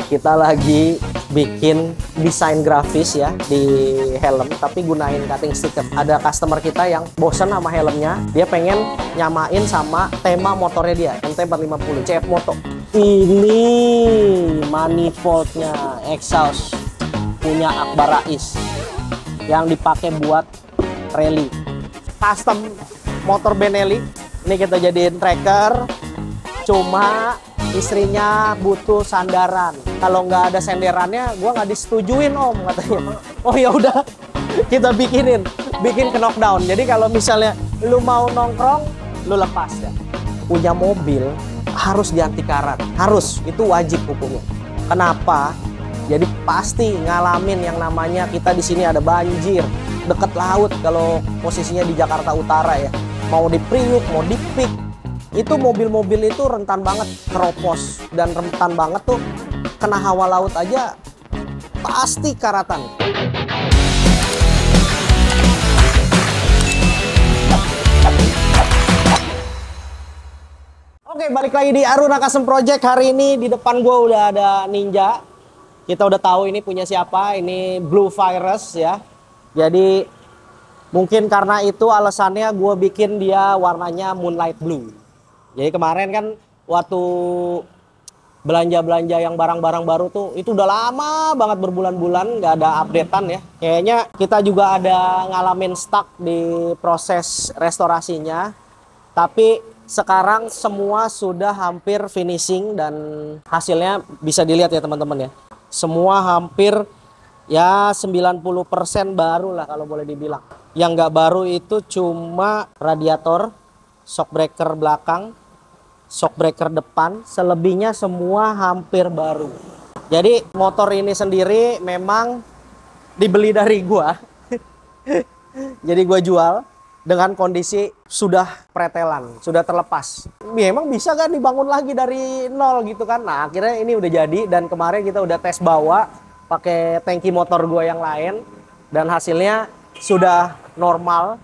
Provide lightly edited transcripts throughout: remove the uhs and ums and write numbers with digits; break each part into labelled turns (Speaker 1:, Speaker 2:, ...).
Speaker 1: Kita lagi bikin desain grafis ya di helm, tapi gunain cutting sticker. Ada customer kita yang bosen sama helmnya, dia pengen nyamain sama tema motornya dia, MT450 CF Moto. Ini manifoldnya exhaust punya Akbar Rais yang dipakai buat rally. Custom motor Benelli, ini kita jadiin tracker, cuma istrinya butuh sandaran. Kalau nggak ada senderannya, gua nggak disetujuin om, katanya. Oh ya udah, kita bikin ke knockdown. Jadi kalau misalnya lu mau nongkrong, lu lepas ya. Punya mobil harus ganti karat, harus, itu wajib hukumnya. Kenapa? Jadi pasti ngalamin yang namanya kita di sini ada banjir, deket laut kalau posisinya di Jakarta Utara ya. Mau di Priuk, mau di Pik, itu mobil-mobil itu rentan banget keropos dan rentan banget tuh kena hawa laut aja pasti karatan. Oke, balik lagi di Aruna Custom Project. Hari ini di depan gue udah ada Ninja. Kita udah tahu ini punya siapa, ini Blue Virus ya. Jadi mungkin karena itu alasannya gue bikin dia warnanya Moonlight Blue. Jadi kemarin kan waktu belanja-belanja yang barang-barang baru tuh itu udah lama banget, berbulan-bulan nggak ada updatean ya. Kayaknya kita juga ada ngalamin stuck di proses restorasinya. Tapi sekarang semua sudah hampir finishing dan hasilnya bisa dilihat ya teman-teman ya. Semua hampir ya 90% baru lah kalau boleh dibilang. Yang nggak baru itu cuma radiator, shock breaker belakang, shock breaker depan, selebihnya semua hampir baru. Jadi motor ini sendiri memang dibeli dari gua. Jadi gua jual dengan kondisi sudah pretelan, sudah terlepas. Memang bisa kan dibangun lagi dari nol gitu kan. Nah, akhirnya ini udah jadi dan kemarin kita udah tes bawa pakai tangki motor gua yang lain dan hasilnya sudah normal,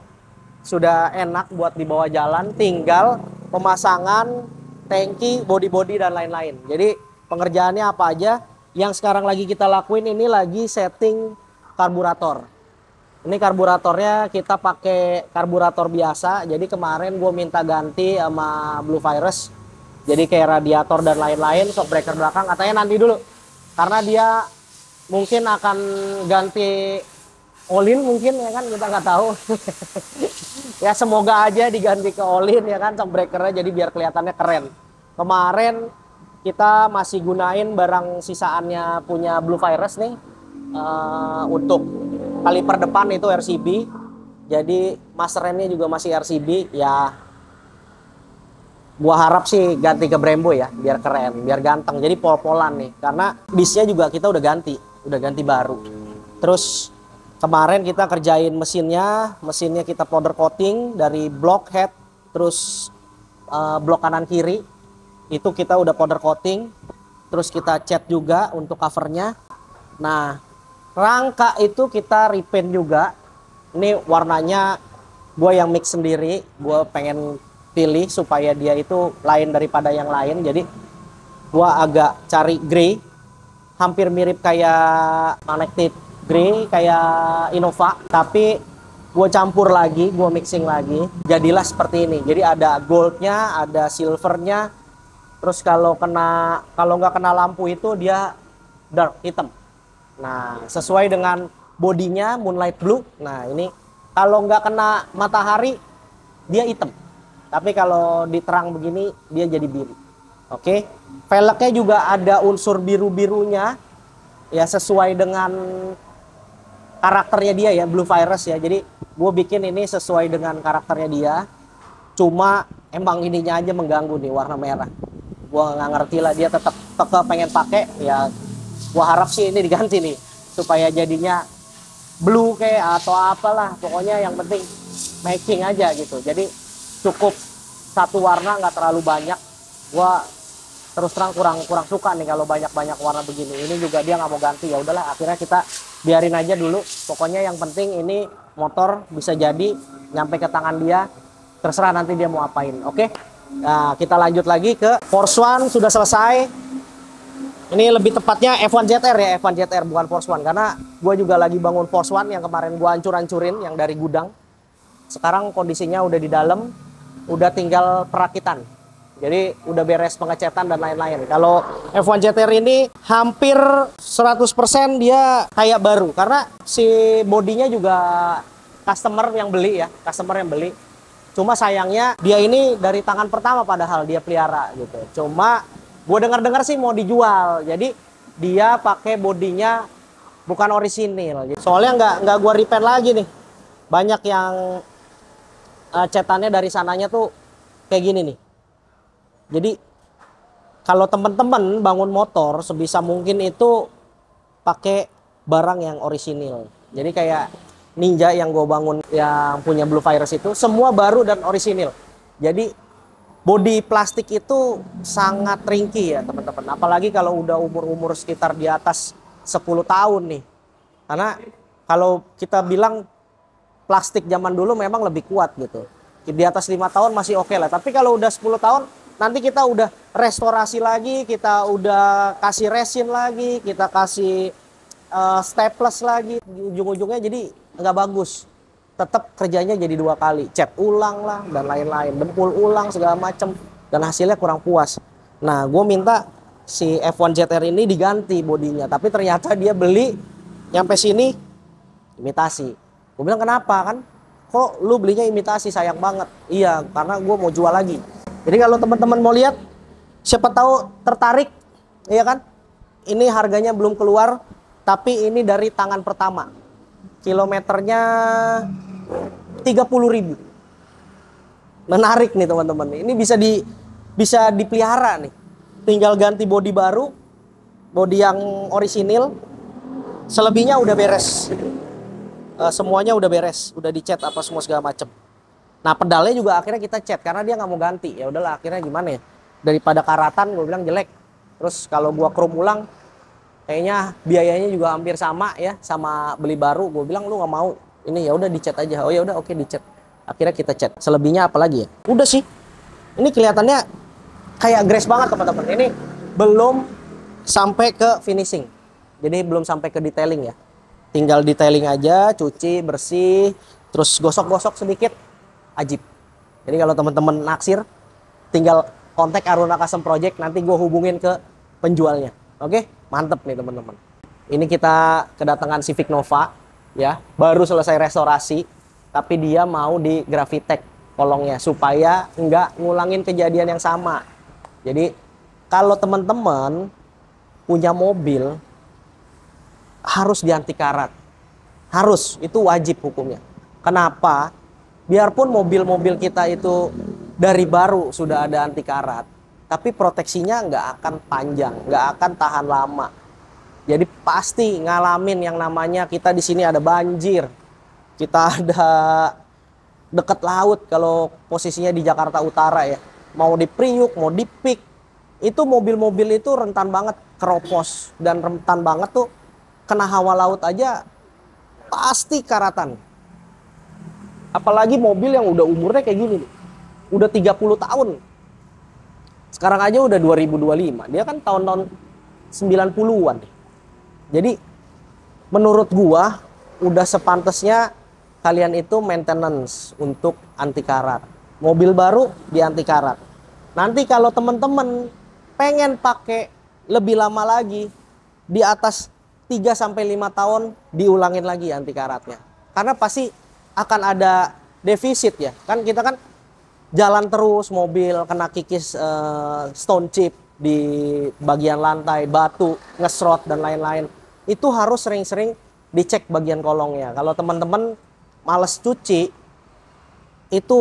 Speaker 1: sudah enak buat dibawa jalan, tinggal pemasangan tangki, body-body dan lain-lain. Jadi pengerjaannya apa aja? Yang sekarang lagi kita lakuin ini lagi setting karburator. Ini karburatornya kita pakai karburator biasa. Jadi kemarin gue minta ganti sama Blue Virus. Jadi kayak radiator dan lain-lain, shock breaker belakang katanya nanti dulu. Karena dia mungkin akan ganti all-in mungkin ya kan, kita nggak tahu. Ya semoga aja diganti ke all-in ya kan, shock breakernya jadi biar kelihatannya keren. Kemarin kita masih gunain barang sisaannya punya Blue Virus nih untuk kaliper depan itu RCB. Jadi masterannya juga masih RCB ya. Gua harap sih ganti ke Brembo ya, biar keren, biar ganteng. Jadi pol-polan nih, karena disnya juga kita udah ganti baru. Terus kemarin kita kerjain mesinnya kita powder coating dari block head, terus blok kanan kiri itu kita udah powder coating, terus kita cat juga untuk covernya. Nah, rangka itu kita repaint juga. Ini warnanya gue yang mix sendiri, gue pengen pilih supaya dia itu lain daripada yang lain. Jadi gue agak cari grey, hampir mirip kayak Magnetic Grey, kayak Innova, tapi gue campur lagi, gue mixing lagi, jadilah seperti ini. Jadi ada goldnya, ada silvernya, terus kalau nggak kena lampu itu dia dark, hitam. Nah, sesuai dengan bodinya Moonlight Blue. Nah, ini kalau nggak kena matahari dia hitam, tapi kalau diterang begini dia jadi biru. Oke, velgnya juga ada unsur biru-birunya ya, sesuai dengan karakternya dia ya, Blue Virus ya. Jadi gue bikin ini sesuai dengan karakternya dia. Cuma emang ininya aja mengganggu nih, warna merah. Gue nggak ngerti lah, dia tetap pengen pakai ya. Gue harap sih ini diganti nih supaya jadinya blue kayak atau apalah, pokoknya yang penting matching aja gitu. Jadi cukup satu warna, nggak terlalu banyak. Gue terus terang kurang suka nih kalau banyak warna begini. Ini juga dia nggak mau ganti, ya udahlah akhirnya kita biarin aja dulu. Pokoknya yang penting ini motor bisa jadi nyampe ke tangan dia, terserah nanti dia mau apain. Oke, nah kita lanjut lagi ke Force One. Sudah selesai Ini lebih tepatnya F1 ZR ya, F1 ZR bukan Force One. Karena gue juga lagi bangun Force One yang kemarin gue hancur-hancurin yang dari gudang. Sekarang kondisinya udah di dalam, udah tinggal perakitan. Jadi udah beres pengecetan dan lain-lain. Kalau F1 ZR ini hampir 100% dia kayak baru. Karena si bodinya juga customer yang beli ya, customer yang beli. Cuma sayangnya dia ini dari tangan pertama padahal dia pelihara gitu. Cuma gue dengar-dengar sih mau dijual, jadi dia pakai bodinya bukan orisinil. Soalnya nggak gue repaint lagi nih. Banyak yang cetannya dari sananya tuh kayak gini nih. Jadi kalau temen-temen bangun motor sebisa mungkin itu pakai barang yang orisinil. Jadi kayak Ninja yang gue bangun yang punya Blue Virus itu semua baru dan orisinil. Jadi bodi plastik itu sangat ringkih ya teman-teman. Apalagi kalau udah umur-umur sekitar di atas 10 tahun nih. Karena kalau kita bilang plastik zaman dulu memang lebih kuat gitu. Di atas 5 tahun masih oke lah. Tapi kalau udah 10 tahun nanti kita udah restorasi lagi, kita udah kasih resin lagi, kita kasih staples lagi. Ujung-ujungnya jadi nggak bagus. Tetap kerjanya jadi 2 kali, cat ulang lah dan lain-lain, dempul ulang segala macem, dan hasilnya kurang puas. Nah, gue minta si F1 ZR ini diganti bodinya, tapi ternyata dia beli nyampe sini imitasi. Gue bilang kenapa kan? Kok lu belinya imitasi, sayang banget. Iya, karena gue mau jual lagi. Jadi kalau teman-teman mau lihat, siapa tahu tertarik, iya kan? Ini harganya belum keluar, tapi ini dari tangan pertama. Kilometernya 30.000. Menarik nih teman-teman. Ini bisa dipelihara nih. Tinggal ganti bodi baru, bodi yang orisinil. Selebihnya udah beres. Semuanya udah beres, udah dicat apa semua segala macem. Nah, pedalnya juga akhirnya kita cat karena dia nggak mau ganti. Ya udahlah, akhirnya gimana ya? Daripada karatan gue bilang jelek. Terus kalau gua chrome ulang kayaknya biayanya juga hampir sama ya sama beli baru. Gue bilang lu nggak mau, ini ya udah dicat aja. Oh ya udah, oke dicat. Akhirnya kita cat. Selebihnya apa lagi ya? Udah sih. Ini kelihatannya kayak grace banget teman-teman. Ini belum sampai ke finishing. Jadi belum sampai ke detailing ya. Tinggal detailing aja, cuci, bersih, terus gosok-gosok sedikit, ajib. Jadi kalau teman-teman naksir, tinggal kontak Aruna Custom Project, nanti gue hubungin ke penjualnya. Oke, mantep nih teman-teman. Ini kita kedatangan Civic Nova, ya, baru selesai restorasi, tapi dia mau di Gravitech kolongnya supaya nggak ngulangin kejadian yang sama. Jadi kalau teman-teman punya mobil harus di anti karat, harus, itu wajib hukumnya. Kenapa? Biarpun mobil-mobil kita itu dari baru sudah ada anti karat, tapi proteksinya nggak akan panjang, nggak akan tahan lama. Jadi pasti ngalamin yang namanya kita di sini ada banjir, kita ada deket laut kalau posisinya di Jakarta Utara ya. Mau di Priuk, mau di Pik, itu mobil-mobil itu rentan banget keropos dan rentan banget tuh kena hawa laut aja pasti karatan. Apalagi mobil yang udah umurnya kayak gini nih. Udah 30 tahun. Sekarang aja udah 2025. Dia kan tahun-tahun 90-an. Jadi menurut gua udah sepantasnya kalian itu maintenance untuk anti karat. Mobil baru di anti karat. Nanti kalau temen-temen pengen pakai lebih lama lagi, di atas 3-5 tahun diulangin lagi anti karatnya. Karena pasti akan ada defisit ya. Kan kita kan jalan terus, mobil kena kikis stone chip di bagian lantai, batu, ngesrot dan lain-lain. Itu harus sering-sering dicek bagian kolongnya. Kalau teman-teman males cuci, itu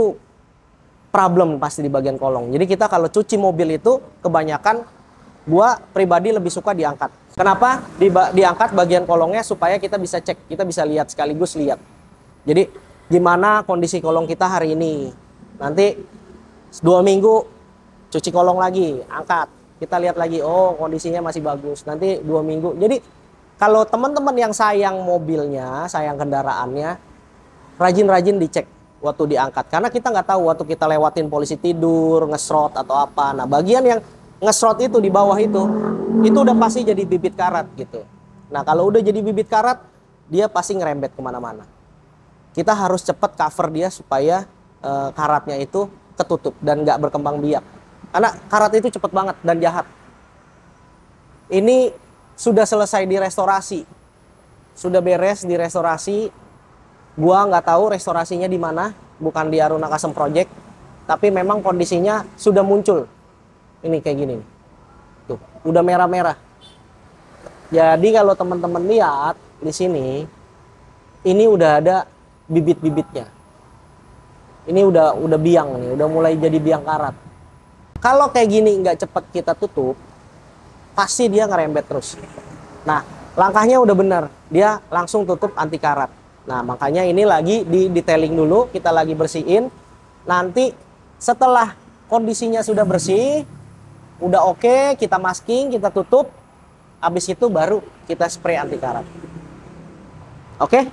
Speaker 1: problem pasti di bagian kolong. Jadi kita kalau cuci mobil itu kebanyakan gua pribadi lebih suka diangkat. Kenapa? Diangkat bagian kolongnya supaya kita bisa cek, kita bisa lihat sekaligus lihat. Jadi gimana kondisi kolong kita hari ini. Nanti 2 minggu cuci kolong lagi, angkat. Kita lihat lagi, oh kondisinya masih bagus. Nanti 2 minggu. Jadi kalau teman-teman yang sayang mobilnya, sayang kendaraannya, rajin-rajin dicek waktu diangkat. Karena kita nggak tahu waktu kita lewatin polisi tidur, ngesrot atau apa. Nah bagian yang ngesrot itu di bawah itu udah pasti jadi bibit karat gitu. Nah kalau udah jadi bibit karat, dia pasti ngerembet kemana-mana. Kita harus cepat cover dia supaya karatnya itu ketutup dan nggak berkembang biak. Karena karat itu cepet banget dan jahat. Ini sudah selesai di restorasi, sudah beres di restorasi. Gua nggak tahu restorasinya di mana, bukan di Aruna Custom Project, tapi memang kondisinya sudah muncul. Ini kayak gini, tuh, udah merah-merah. Jadi kalau teman-teman lihat di sini, ini udah ada bibit-bibitnya. Ini udah biang nih, udah mulai jadi biang karat. Kalau kayak gini nggak cepet kita tutup, pasti dia ngerembet terus. Nah, langkahnya udah bener, dia langsung tutup anti karat. Nah, makanya ini lagi di detailing dulu, kita lagi bersihin. Nanti setelah kondisinya sudah bersih, udah oke, kita masking, kita tutup. Habis itu baru kita spray anti karat. Oke?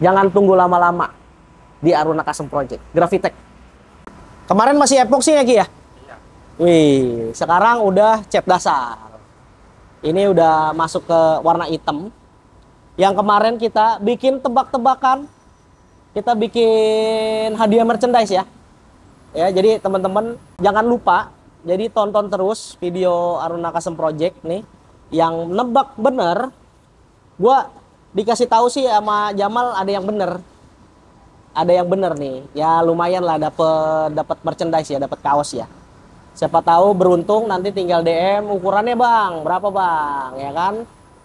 Speaker 1: Jangan tunggu lama-lama di Aruna Custom Project, Gravitech. Kemarin masih epoxy ya Ki ya? Iya. Wih, sekarang udah cat dasar. Ini udah masuk ke warna hitam. Yang kemarin kita bikin tebak-tebakan, kita bikin hadiah merchandise ya. Ya, jadi teman-teman jangan lupa, jadi tonton terus video Aruna Custom Project nih. Yang nebak bener, gua dikasih tahu sih sama Jamal ada yang bener. Ada yang bener nih, ya lumayan lah dapat merchandise ya, dapat kaos ya. Siapa tahu beruntung nanti tinggal DM ukurannya bang, berapa bang, ya kan?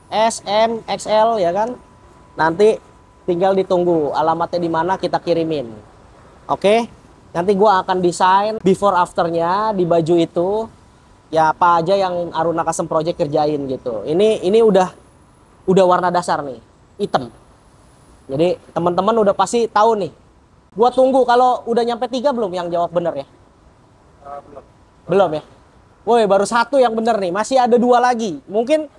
Speaker 1: S, M, XL ya kan? Nanti tinggal ditunggu alamatnya di mana kita kirimin. Oke? Nanti gua akan desain before afternya di baju itu. Ya apa aja yang Aruna Custom Project kerjain gitu. Ini udah warna dasar nih, hitam. Jadi teman-teman udah pasti tahu nih. Gua tunggu kalau udah nyampe 3 belum yang jawab bener ya?
Speaker 2: Belum.
Speaker 1: Belum ya? Woi, baru 1 yang bener nih. Masih ada 2 lagi. Mungkin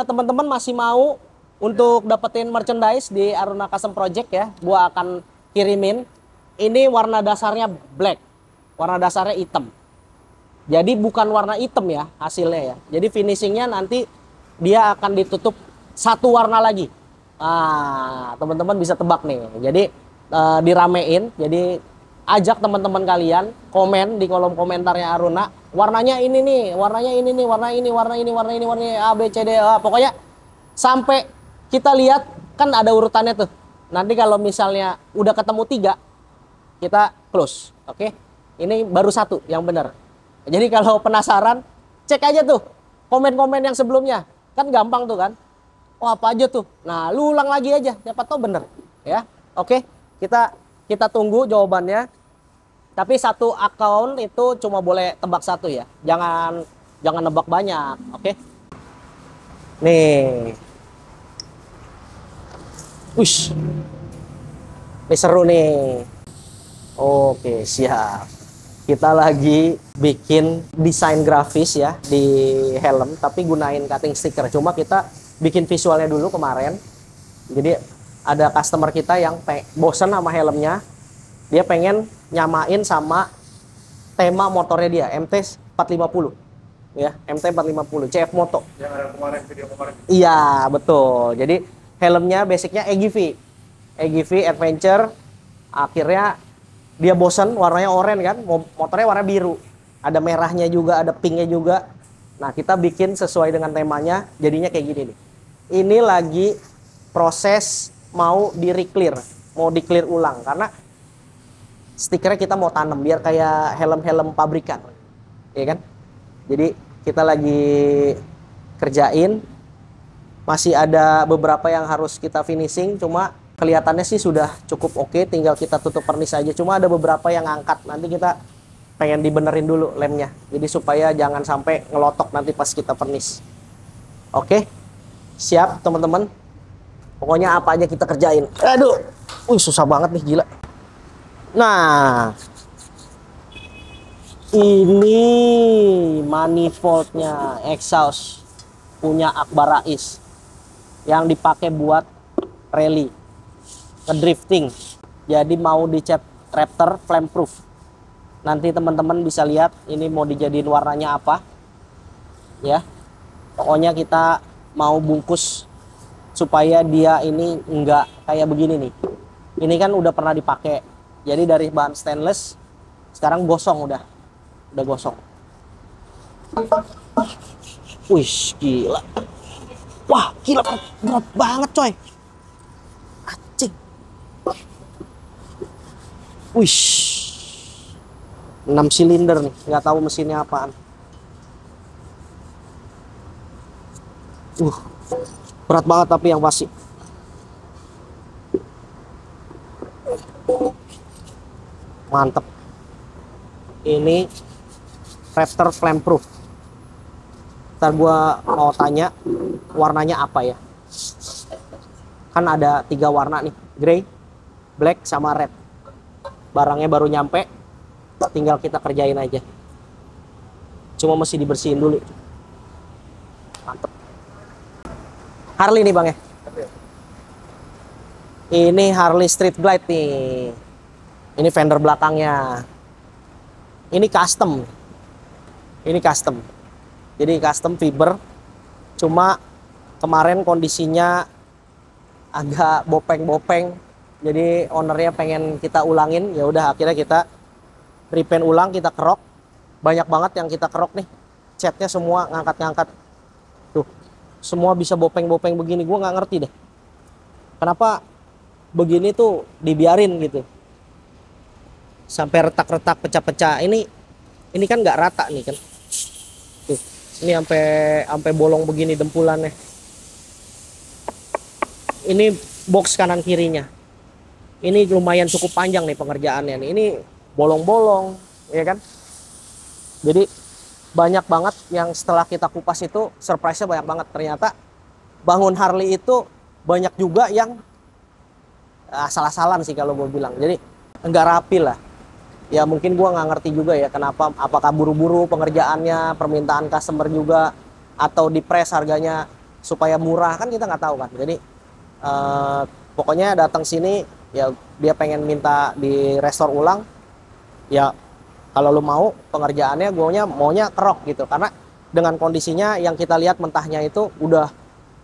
Speaker 1: teman-teman masih mau untuk dapetin merchandise di Aruna Custom Project ya. Gua akan kirimin. Ini warna dasarnya black. Warna dasarnya hitam. Jadi bukan warna hitam ya hasilnya ya. Jadi finishingnya nanti dia akan ditutup 1 warna lagi. Nah, teman-teman bisa tebak nih. Jadi diramein. Jadi ajak teman-teman kalian komen di kolom komentarnya Aruna. Warnanya ini nih, warnanya ini nih, warna ini, warna ini, warna ini, warna ini, A, B, C, D, A. Pokoknya sampai kita lihat kan ada urutannya tuh. Nanti kalau misalnya udah ketemu 3, kita close. Oke? Ini baru 1 yang benar. Jadi kalau penasaran, cek aja tuh komen-komen yang sebelumnya. Kan gampang tuh kan. Oh apa aja tuh. Nah lu ulang lagi aja, siapa tahu bener ya. Oke, kita tunggu jawabannya. Tapi 1 account itu cuma boleh tebak 1 ya. Jangan nebak banyak. Oke. Nih. Ush. Ini seru nih. Oke, siap. Kita lagi bikin desain grafis ya di helm, tapi gunain cutting sticker. Cuma kita bikin visualnya dulu kemarin. Jadi ada customer kita yang bosen sama helmnya, dia pengen nyamain sama tema motornya dia, MT 450 ya, MT 450 CF Moto
Speaker 2: yang ada kemarin, video kemarin.
Speaker 1: Iya betul. Jadi helmnya basicnya EGV Adventure. Akhirnya dia bosen warnanya oranye kan, motornya warna biru, ada merahnya juga, ada pinknya juga. Nah kita bikin sesuai dengan temanya, jadinya kayak gini nih. Ini lagi proses mau di clear, mau di clear ulang karena stikernya kita mau tanam biar kayak helm-helm pabrikan, ya kan? Jadi kita lagi kerjain, masih ada beberapa yang harus kita finishing, cuma kelihatannya sih sudah cukup oke, tinggal kita tutup pernis aja. Cuma ada beberapa yang angkat, nanti kita pengen dibenerin dulu lemnya, jadi supaya jangan sampai ngelotok nanti pas kita pernis. Oke, siap teman-teman. Pokoknya apa aja kita kerjain. Aduh, susah banget nih, gila. Nah, ini manifoldnya exhaust punya Akbar Rais yang dipakai buat rally, ngedrifting. Jadi mau dicat Raptor flame proof. Nanti teman-teman bisa lihat ini mau dijadiin warnanya apa. ya. Pokoknya kita mau bungkus supaya dia ini enggak kayak begini nih. Ini kan udah pernah dipakai. Jadi dari bahan stainless sekarang gosong udah gosong. Wih, gila. Wah, gila berat banget coy. Anjing. Wih. 6 silinder nih, nggak tahu mesinnya apaan. Berat banget tapi yang pasti. Mantep. Ini Raptor Flame Proof. Ntar gua mau tanya warnanya apa ya. Kan ada 3 warna nih, grey, black, sama red. Barangnya baru nyampe, tinggal kita kerjain aja. Cuma mesti dibersihin dulu. Mantep. Harley nih bang ya. Ini Harley Street Glide nih. Ini fender belakangnya. Ini custom. Ini custom. Jadi custom fiber. Cuma kemarin kondisinya agak bopeng-bopeng. Jadi ownernya pengen kita ulangin. Ya udah akhirnya kita repaint ulang, kita kerok. Banyak banget yang kita kerok nih. Catnya semua ngangkat-ngangkat. Tuh. Semua bisa bopeng-bopeng begini. Gue nggak ngerti deh. Kenapa begini tuh dibiarin gitu. Sampai retak-retak, pecah-pecah. Ini kan nggak rata nih kan. Tuh. Ini sampai bolong begini dempulannya. Ini box kanan kirinya. Ini lumayan cukup panjang nih pengerjaannya nih. Ini bolong-bolong, ya kan? Jadi banyak banget yang setelah kita kupas itu surprise-nya banyak banget. Ternyata bangun Harley itu banyak juga yang salah-salah sih kalau gue bilang. Jadi enggak rapi lah. Ya mungkin gue nggak ngerti juga ya kenapa, apakah buru-buru pengerjaannya, permintaan customer juga, atau di press harganya supaya murah, kan kita nggak tahu kan. Jadi pokoknya datang sini ya dia pengen minta di restore ulang, ya kalau lu mau pengerjaannya gue maunya kerok gitu, karena dengan kondisinya yang kita lihat mentahnya itu udah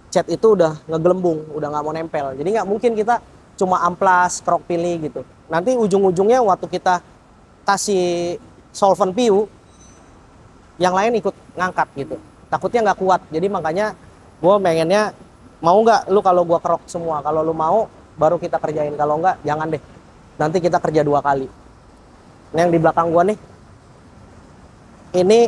Speaker 1: cat itu udah ngegelembung, udah nggak mau nempel. Jadi nggak mungkin kita cuma amplas kerok pilih gitu. Nanti ujung-ujungnya waktu kita kasih solvent PU, yang lain ikut ngangkat gitu, takutnya nggak kuat. Jadi makanya gue pengennya, mau nggak lu kalau gue kerok semua, kalau lu mau baru kita kerjain, kalau nggak jangan deh, nanti kita kerja 2 kali. Ini yang di belakang gue nih, ini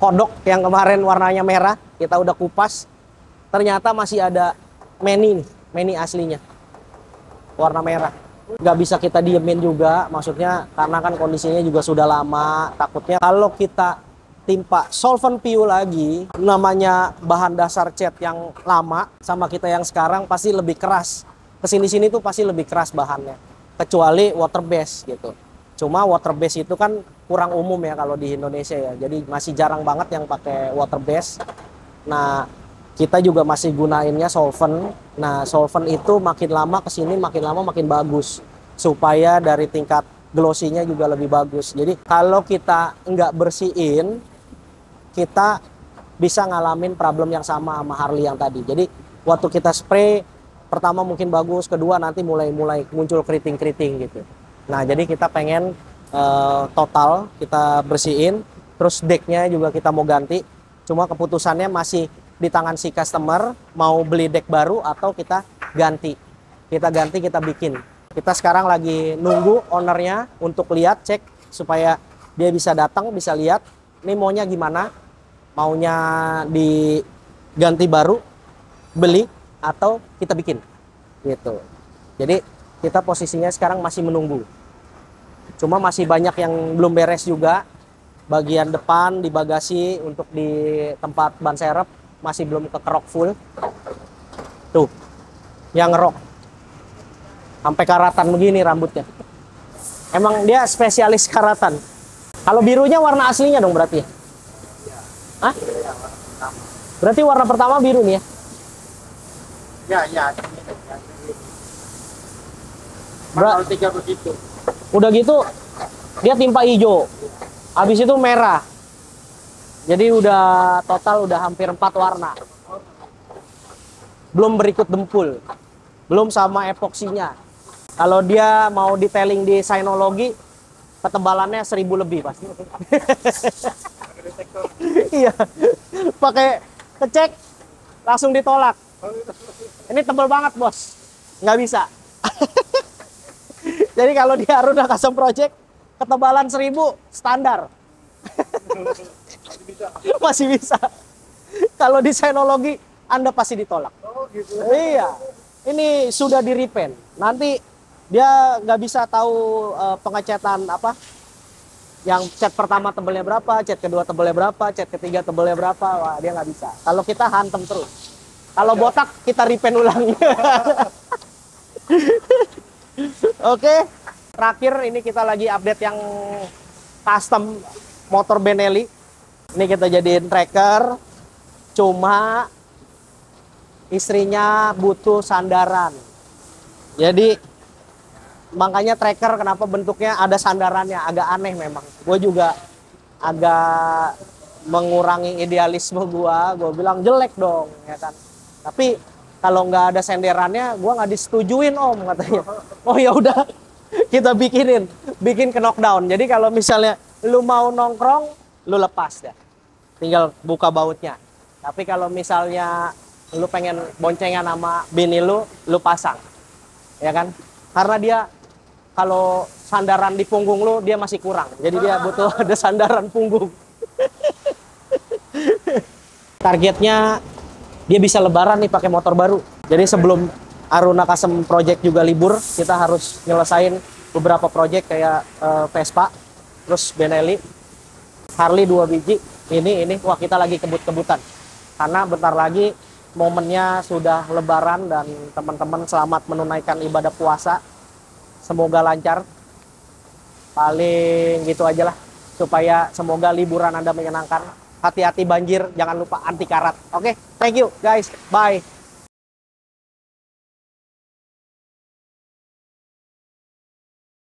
Speaker 1: kodok yang kemarin warnanya merah kita udah kupas, ternyata masih ada meni nih, meni aslinya warna merah. Nggak bisa kita diemin juga, maksudnya karena kan kondisinya juga sudah lama. Takutnya kalau kita timpa solvent PU lagi, namanya bahan dasar cat yang lama sama kita yang sekarang pasti lebih keras. Kesini-sini tuh pasti lebih keras bahannya, kecuali water base gitu. Cuma water base itu kan kurang umum ya kalau di Indonesia ya, jadi masih jarang banget yang pakai water base. Nah kita juga masih gunainnya solvent. Nah solvent itu makin lama kesini makin lama makin bagus, supaya dari tingkat glossy-nya juga lebih bagus. Jadi kalau kita nggak bersihin, kita bisa ngalamin problem yang sama Harley yang tadi. Jadi waktu kita spray pertama mungkin bagus, kedua nanti mulai muncul keriting-keriting gitu. Nah jadi kita pengen total kita bersihin, terus decknya juga kita mau ganti. Cuma keputusannya masih di tangan si customer, mau beli deck baru atau kita ganti. Kita ganti, kita bikin. Kita sekarang lagi nunggu ownernya untuk lihat, cek supaya dia bisa datang, bisa lihat ini maunya gimana, maunya diganti baru, beli atau kita bikin gitu. Jadi kita posisinya sekarang masih menunggu. Cuma masih banyak yang belum beres juga. Bagian depan di bagasi untuk di tempat ban serep masih belum kekerok full. Tuh, yang ngerok sampai karatan begini rambutnya. Emang dia spesialis karatan. Kalau birunya warna aslinya dong berarti ya? Hah? Berarti warna pertama biru nih ya?
Speaker 2: Ya. Kalau 3 begitu.
Speaker 1: Udah gitu dia timpa hijau. Habis itu merah. Jadi udah total udah hampir 4 warna. Belum berikut dempul. Belum sama epoksinya. Kalau dia mau detailing di Synology, ketebalannya 1000 lebih pasti. Iya. Pakai kecek langsung ditolak. Ini tebal banget, Bos. Nggak bisa. Jadi kalau di Aruna Custom Project ketebalan 1000 standar. Masih bisa. Kalau di Synology Anda pasti ditolak.
Speaker 2: Oh gitu.
Speaker 1: Iya. Ini sudah di repaint. Nanti dia nggak bisa tahu pengecatan apa. Yang cat pertama tebelnya berapa, cat kedua tebelnya berapa, cat ketiga tebelnya berapa. Wah, dia nggak bisa. Kalau kita hantem terus. Kalau botak kita repaint ulang. Oke. Terakhir ini kita lagi update yang custom motor Benelli. Ini kita jadiin tracker. Cuma istrinya butuh sandaran. Jadi makanya tracker kenapa bentuknya ada sandarannya, agak aneh memang. Gue juga agak mengurangi idealisme gue bilang jelek dong, ya kan. Tapi kalau nggak ada senderannya, gue nggak disetujuin om katanya. Oh ya udah, kita bikin ke knockdown. Jadi kalau misalnya lu mau nongkrong, lu lepas dah, tinggal buka bautnya. Tapi kalau misalnya lu pengen boncengan sama bini lu pasang, ya kan? Karena dia kalau sandaran di punggung lu dia masih kurang, jadi dia butuh ada sandaran punggung. Targetnya dia bisa lebaran nih pakai motor baru. Jadi sebelum Aruna Custom Project juga libur, kita harus nyelesain beberapa project kayak Vespa, terus Benelli, Harley 2 biji. Ini wah kita lagi kebut-kebutan. Karena bentar lagi momennya sudah lebaran dan teman-teman selamat menunaikan ibadah puasa. Semoga lancar. Paling gitu aja lah. Supaya semoga liburan Anda menyenangkan. Hati-hati banjir, jangan lupa anti karat. Oke, thank you guys. Bye.